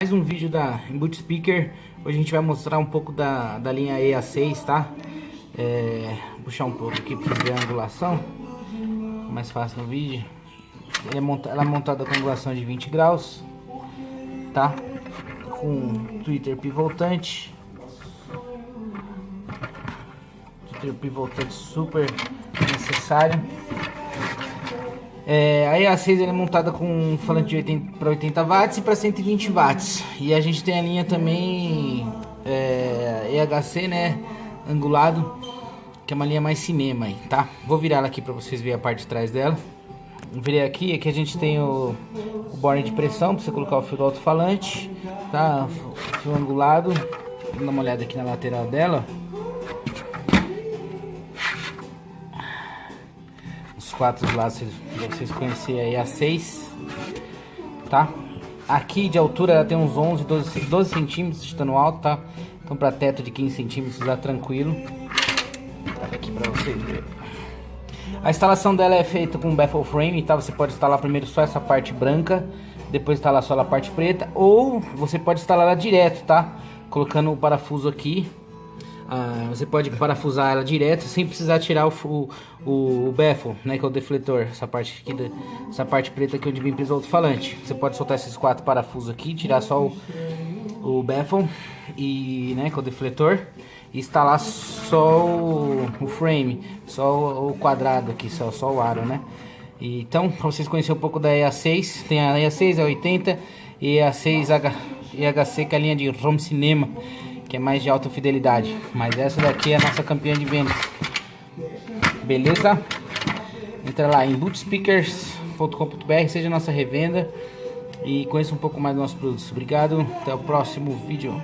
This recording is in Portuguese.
Mais um vídeo da Inboot Speaker. Hoje a gente vai mostrar um pouco da linha EA6, tá? Vou puxar um pouco aqui para ver a angulação, mais fácil no vídeo. Ela é montada com angulação de 20 graus, tá? Com tweeter pivotante. Tweeter pivotante super necessário. A EA6 é montada com um falante de 80 para 80 watts e para 120 watts. E a gente tem a linha também EHC, né, angulado, que é uma linha mais cinema aí, tá? Vou virar ela aqui para vocês verem a parte de trás dela. Virei aqui a gente tem o borne de pressão para você colocar o fio do alto-falante, tá? O fio angulado. Vou dar uma olhada aqui na lateral dela. Quatro lados para vocês conhecerem a EA6, tá? Aqui de altura ela tem uns 12 centímetros, estando alto, tá? Então para teto de 15 centímetros dá tranquilo. Olha aqui para vocês verem. A instalação dela é feita com baffle frame, tá? Você pode instalar primeiro só essa parte branca, depois instalar só a parte preta, ou você pode instalar ela direto, tá? Colocando o parafuso aqui. Você pode parafusar ela direto sem precisar tirar o baffle, né, que é o defletor, essa parte aqui, essa parte preta aqui onde vem preso o alto-falante. Você pode soltar esses 4 parafusos aqui, tirar só o baffle e, né, que é o defletor, e instalar só o frame, só o quadrado aqui, só o aro, né? Então, para vocês conhecerem um pouco da EA6, tem a EA6, a 80 e a 6 EHC, que é a linha de home cinema, que é mais de alta fidelidade, mas essa daqui é a nossa campeã de vendas. Beleza? Entra lá em bootspeakers.com.br, seja nossa revenda e conheça um pouco mais dos nossos produtos. Obrigado, até o próximo vídeo.